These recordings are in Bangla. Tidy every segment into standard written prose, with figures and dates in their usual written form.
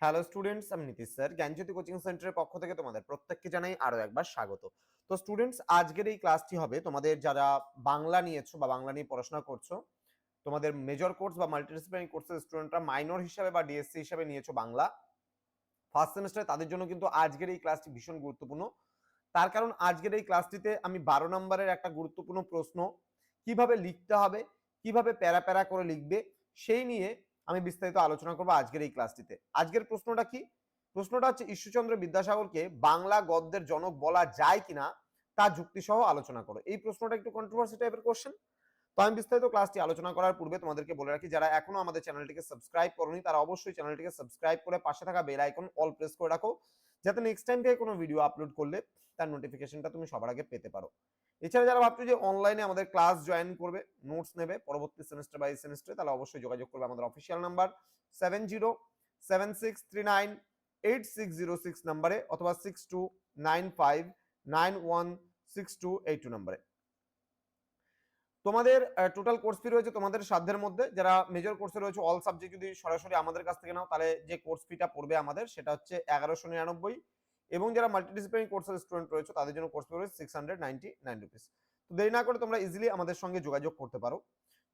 হ্যালো স্টুডেন্টস, আমি নীতিশ স্যার জ্ঞানজ্যোতি কোচিং সেন্টারের পক্ষ থেকে তোমাদের প্রত্যেককে জানাই আরো একবার স্বাগত। তো স্টুডেন্টস, আজকের এই ক্লাসটি হবে তোমাদের যারা বাংলা নিয়েছো বা বাংলা নিয়ে পড়াশোনা করছো, তোমাদের মেজর কোর্স বা মাল্টিডিসিপ্লিনারি কোর্সের স্টুডেন্টরা মাইনর হিসাবে বা ডিএসসি হিসাবে নিয়েছো বাংলা ফার্স্ট সেমিস্টারে, তাদের জন্য কিন্তু আজকের এই ক্লাসটি ভীষণ গুরুত্বপূর্ণ। তার কারণ আজকের এই ক্লাসটিতে আমি 12 নম্বরের একটা গুরুত্বপূর্ণ প্রশ্ন কিভাবে লিখতে হবে, কিভাবে প্যারা প্যারা করে লিখবে, সেই নিয়ে আমি বিস্তারিত আলোচনা করবো আজকের এই ক্লাসটিতে। আজকের প্রশ্নটা কি? প্রশ্নটা হচ্ছে ঈশ্বরচন্দ্র বিদ্যাসাগরকে বাংলা গদ্যের জনক বলা যায় কিনা তা যুক্তিসহ আলোচনা করো। এই প্রশ্নটা একটু কন্ট্রোভার্সি টাইপের কোশ্চেন। তো আমি বিস্তারিত ক্লাসটি আলোচনা করার পূর্বে তোমাদেরকে বলে রাখি, যারা এখনো আমাদের চ্যানেলটিকে সাবস্ক্রাইব করোনি তারা অবশ্যই চ্যানেলটিকে সাবস্ক্রাইব করে পাশে থাকা বেল আইকন অল প্রেস করে রাখো, যাতে নেক্সট টাইম থেকে কোনো ভিডিও আপলোড করলে তার নোটিফিকেশনটা তুমি সবার আগে পেতে পারো। এছাড়া যারা ভাবছো যে অনলাইনে আমাদের ক্লাস জয়েন করবে, নোটস নেবে পরবর্তী সেমিস্টার বাই সেমিস্টারে, তাহলে অবশ্যই যোগাযোগ করবে আমাদের অফিসিয়াল নাম্বার 7076398606 নাম্বারে অথবা 6295916282 নাম্বারে। তোমাদের টোটাল কোর্স ফি রয়েছে তোমাদের সাধ্যের মধ্যে। যারা মেজর কোর্সে রয়েছে অল সাবজেক্ট যদি সরাসরি আমাদের কাছ থেকে নাও, তাহলে যে কোর্স ফিটা পড়বে আমাদের সেটা হচ্ছে 1199, এবং যারা মাল্টিডিসিপ্লিনারি কোর্সের স্টুডেন্ট রয়েছে তাদের জন্য কোর্স ফি রয়েছে 699 রুপিস। তো দেরি না করে তোমরা ইজিলি আমাদের সঙ্গে যোগাযোগ করতে পারো।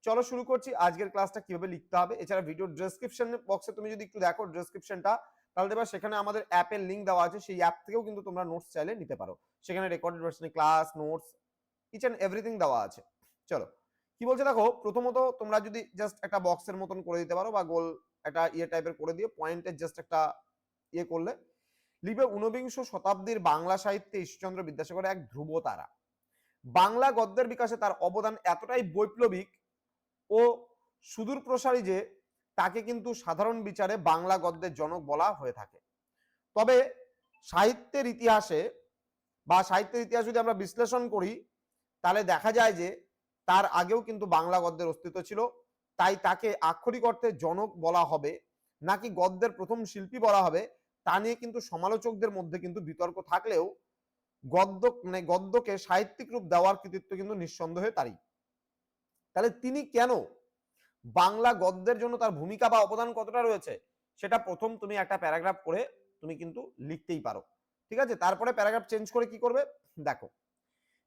চলো শুরু করছি আজকের ক্লাসটা কিভাবে লিখতে হবে। এছাড়া ভিডিও ডেসক্রিপশন বক্সে তুমি যদি একটু দেখো ডেসক্রিপশনটা, তাহলে দেখবা সেখানে আমাদের অ্যাপের লিঙ্ক দেওয়া আছে। সেই অ্যাপ থেকেও কিন্তু তোমরা নোটস চাইলে নিতে পারো। সেখানে রেকর্ডেড ভার্সনে class notes each and everything দেওয়া আছে। চলো কি বলছে দেখো। প্রথমত তোমরা যদি জাস্ট একটা বক্সের মতন করে দিতে পারো বা গোল একটা টাইপের করে দিয়ে পয়েন্টের জাস্ট একটা করলে লিখবে, ঊনবিংশ শতাব্দীর বাংলা সাহিত্যে ঈশ্বরচন্দ্র বিদ্যাসাগর এক ধ্রুব তারা। বাংলা গদ্যের বিকাশে তার অবদান এতটাই বৈপ্লবিক ও সুদূর প্রসারী যে তাকে কিন্তু সাধারণ বিচারে বাংলা গদ্যের জনক বলা হয়ে থাকে। তবে সাহিত্যের ইতিহাসে বা সাহিত্যের ইতিহাস যদি আমরা বিশ্লেষণ করি, তাহলে দেখা যায় যে তার আগেও কিন্তু বাংলা গদ্যের অস্তিত্ব ছিল। তাই তাকে আক্ষরিক অর্থে জনক বলা হবে নাকি গদ্যের প্রথম শিল্পী বলা হবে, তা নিয়ে কিন্তু সমালোচকদের মধ্যে কিন্তু বিতর্ক থাকলেও গদ্যকে সাহিত্যিক রূপ দেওয়ার কৃতিত্ব কিন্তু নিঃসন্দেহে তারই। তাহলে তিনি কেন, বাংলা গদ্যের জন্য তার ভূমিকা বা অবদান কতটা রয়েছে, সেটা প্রথম তুমি একটা প্যারাগ্রাফ করে তুমি কিন্তু লিখতেই পারো। ঠিক আছে, তারপরে প্যারাগ্রাফ চেঞ্জ করে কি করবে দেখো।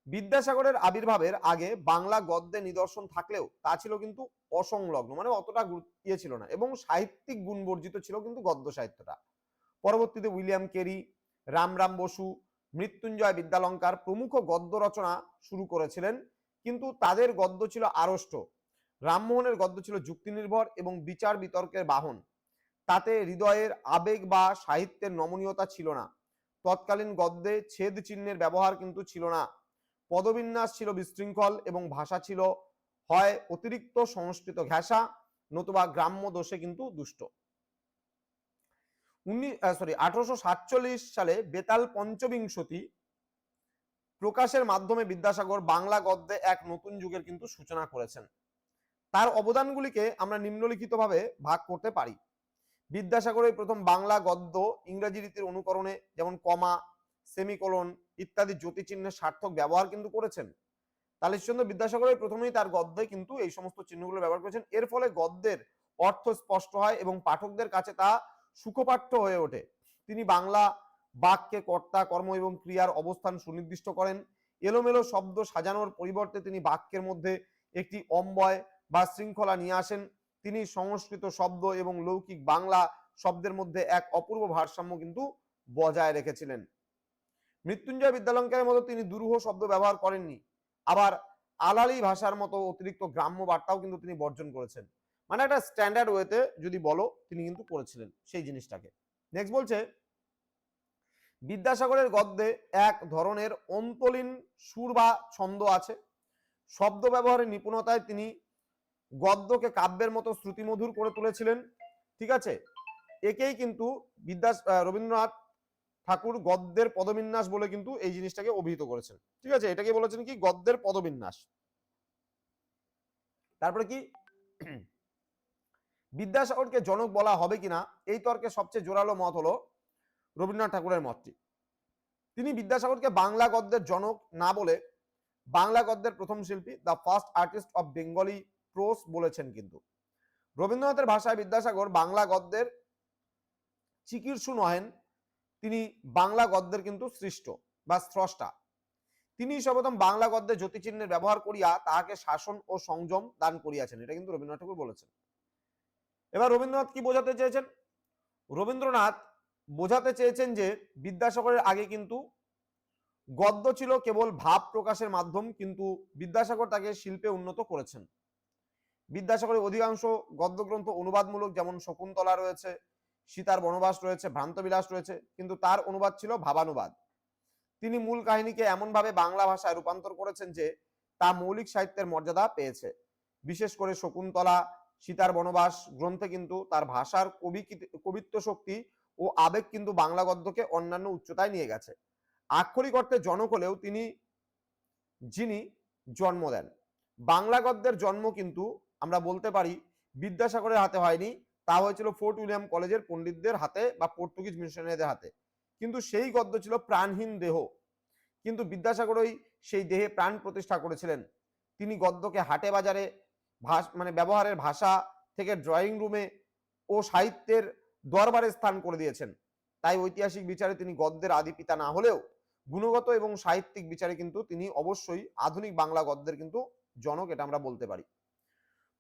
বিদ্যাসাগরের আবির্ভাবের আগে বাংলা গদ্যে নিদর্শন থাকলেও তা ছিল কিন্তু অসংলগ্ন, মানে অতটা ছিল না, এবং সাহিত্যিক গুণ বর্জিত ছিল কিন্তু গদ্য সাহিত্যটা। পরবর্তীতে উইলিয়াম কেরি, রামরাম বসু, মৃত্যুঞ্জয় বিদ্যালঙ্কার প্রমুখ গদ্য রচনা শুরু করেছিলেন, কিন্তু তাদের গদ্য ছিল আড়ষ্ট। রামমোহনের গদ্য ছিল যুক্তি নির্ভর এবং বিচার বিতর্কের বাহন। তাতে হৃদয়ের আবেগ বা সাহিত্যের নমনীয়তা ছিল না। তৎকালীন গদ্যে ছেদ চিহ্নের ব্যবহার কিন্তু ছিল না। পদবিন্যাস ছিল বিশৃঙ্খল এবং ভাষা ছিল হয় অতিরিক্ত সংস্কৃত ঘেঁষা নতুবা গ্রাম্য দোষে কিন্তু দুষ্ট। 1847 সালে বেতাল পঞ্চবিংশতি প্রকাশের মাধ্যমে বিদ্যাসাগর বাংলা গদ্যে এক নতুন যুগের কিন্তু সূচনা করেছেন। তার অবদানগুলিকে আমরা নিম্নলিখিতভাবে ভাগ করতে পারি। বিদ্যাসাগরের প্রথম বাংলা গদ্য ইংরেজি রীতির অনুকরণে, যেমন কমা, সেমিকোলন ইত্যাদি জ্যোতিচিহ্নের সার্থক ব্যবহার কিন্তু করেছেন। তাহলে ঈশ্বরচন্দ্র বিদ্যাসাগরের প্রথমেই তার গদ্যে কিন্তু এই সমস্ত চিহ্নগুলো ব্যবহার করেছেন। এর ফলে গদ্যের অর্থ স্পষ্ট হয় এবং পাঠকদের কাছে তা সুখপাঠ্য হয়ে ওঠে। তিনি বাংলা বাক্যে কর্তা, কর্ম এবং ক্রিয়ার অবস্থান সুনির্দিষ্ট করেন। এলোমেলো শব্দ সাজানোর পরিবর্তে তিনি বাক্যের মধ্যে একটি অম্বয় বা শৃঙ্খলা নিয়ে আসেন। তিনি সংস্কৃত শব্দ এবং লৌকিক বাংলা শব্দের মধ্যে এক অপূর্ব ভারসাম্য কিন্তু বজায় রেখেছিলেন। মৃত্যুঞ্জয় বিদ্যালঙ্কারের মতো তিনি দুরূহ শব্দ ব্যবহার করেননি, আবার আলালি ভাষার মতো অতিরিক্ত গ্রাম্য বার্তাও কিন্তু তিনি বর্জন করেছেন। মানে একটা স্ট্যান্ডার্ড ওয়েতে যদি বলো তিনি কিন্তু করেছিলেন সেই জিনিসটাকে। নেক্সট বলছে, বিদ্যাসাগরের গদ্যে এক ধরনের অন্তলীন সুর বা ছন্দ আছে। শব্দ ব্যবহারের নিপুণতায় তিনি গদ্যকে কাব্যের মতো শ্রুতিমধুর করে তুলেছিলেন। ঠিক আছে, একেই কিন্তু রবীন্দ্রনাথ ঠাকুর গদ্যের পদবিন্যাস বলে কিন্তু এই জিনিসটাকে অভিহিত করেছেন। ঠিক আছে, এটাকে বলেছেন কি গদ্যের পদবিন্যাস। তারপরে কি, বিদ্যাসাগরকে জনক বলা হবে কিনা এই তর্কে সবচেয়ে জোরালো মত হলো রবীন্দ্রনাথ ঠাকুরের মতটি। তিনি বিদ্যাসাগরকে বাংলা গদ্যের জনক না বলে বাংলা গদ্যের প্রথম শিল্পী, the first artist of Bengali prose বলেছেন। কিন্তু রবীন্দ্রনাথের ভাষায় বিদ্যাসাগর বাংলা গদ্যের চিকিৎসু নহেন, তিনি বাংলা গদ্যের কিন্তু সৃষ্ট বা স্রষ্টা। তিনি সর্বপ্রথম বাংলা গদ্যে জ্যোতিচিহ্নের ব্যবহার করিয়া তাহাকে শাসন ও সংযম দান করিয়াছেন, এটা কিন্তু রবীন্দ্রনাথ ঠাকুর বলেছেন। এবার রবীন্দ্রনাথ কি বোঝাতে চেয়েছেন? রবীন্দ্রনাথ বোঝাতে চেয়েছেন যে বিদ্যাসাগরের আগে কিন্তু গদ্য ছিল কেবল ভাব প্রকাশের মাধ্যম, কিন্তু বিদ্যাসাগর তাকে শিল্পে উন্নত করেছেন। বিদ্যাসাগরের অধিকাংশ গদ্যগ্রন্থ অনুবাদমূলক, যেমন শকুন্তলা রয়েছে, সীতার বনবাস রয়েছে, ভ্রান্তবিলাস রয়েছে, কিন্তু তার অনুবাদ ছিল ভাবানুবাদ। তিনি মূল কাহিনীকে এমনভাবে বাংলা ভাষায় রূপান্তর করেছেন যে তা মৌলিক সাহিত্যের মর্যাদা পেয়েছে। বিশেষ করে শকুন্তলা, সীতার বনবাস গ্রন্থে কিন্তু তার ভাষার কবিত্ব শক্তি ও আবেগ কিন্তু বাংলা গদ্যকে অন্যান্য উচ্চতায় নিয়ে গেছে। আক্ষরিক অর্থে জনক হলেও তিনি যিনি জন্ম দেন। বাংলা গদ্যের জন্ম কিন্তু আমরা বলতে পারি বিদ্যাসাগরের হাতে হয়নি, তা হয়েছিল ফোর্ট উইলিয়াম কলেজের পণ্ডিতদের হাতে বা পর্তুগিজ মিশনারিদের হাতে। কিন্তু সেই গদ্য ছিল প্রাণহীন দেহ, কিন্তু বিদ্যাসাগরই সেই দেহে প্রাণ প্রতিষ্ঠা করেছিলেন। তিনি গদ্যকে হাটে বাজারে ব্যবহারের ভাষা থেকে ড্রয়িং রুমে ও সাহিত্যের দরবারে স্থান করে দিয়েছেন। তাই ঐতিহাসিক বিচারে তিনি গদ্যের আদি পিতা না হলেও গুণগত এবং সাহিত্যিক বিচারে কিন্তু তিনি অবশ্যই আধুনিক বাংলা গদ্যের কিন্তু জনক, এটা আমরা বলতে পারি।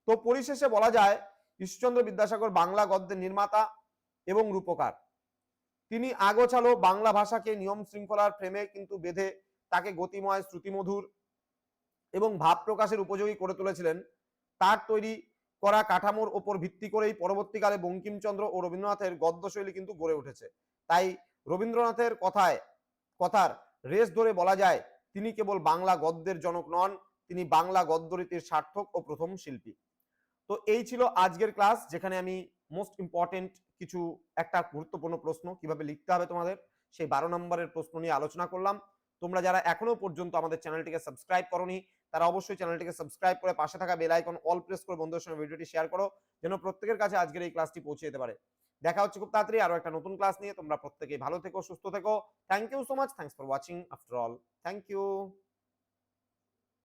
তো পরিশেষে বলা যায় ঈশ্বরচন্দ্র বিদ্যাসাগর বাংলা গদ্যের নির্মাতা এবং রূপকার। তিনি আগোছালো বাংলা ভাষাকে নিয়ম শৃঙ্খলার ফ্রেমে কিন্তু বেঁধে তাকে গতিময়, শ্রুতিমধুর এবং ভাব প্রকাশের উপযোগী করে তুলেছিলেন। তার তৈরি করা কাঠামোর ওপর ভিত্তি করেই পরবর্তীকালে বঙ্কিমচন্দ্র ও রবীন্দ্রনাথের গদ্যশৈলী কিন্তু গড়ে উঠেছে। তাই রবীন্দ্রনাথের কথার রেশ ধরে বলা যায় তিনি কেবল বাংলা গদ্যের জনক নন, তিনি বাংলা গদ্যরীতির সার্থক ও প্রথম শিল্পী। তো এই ছিল আজকের ক্লাস, যেখানে আমি মোস্ট ইম্পর্টেন্ট কিছু একটা গুরুত্বপূর্ণ প্রশ্ন কিভাবে লিখতে হবে তোমাদের, সেই 12 নম্বরের প্রশ্ন নিয়ে আলোচনা করলাম। তোমরা যারা এখনো পর্যন্ত আমাদের চ্যানেলটিকে সাবস্ক্রাইব করোনি, তারা অবশ্যই চ্যানেলটিকে সাবস্ক্রাইব করে পাশে থাকা বেল আইকন অল প্রেস করে বন্ধুদের সঙ্গে ভিডিওটি শেয়ার করো, যেন প্রত্যেকের কাছে আজকের এই ক্লাসটি পৌঁছে যেতে পারে। দেখা হচ্ছে খুব তাড়াতাড়ি আরো একটা নতুন ক্লাস নিয়ে। তোমরা প্রত্যেকেই ভালো থেকো, সুস্থ থেকো। Thank you so much, thanks for watching after all, thank you.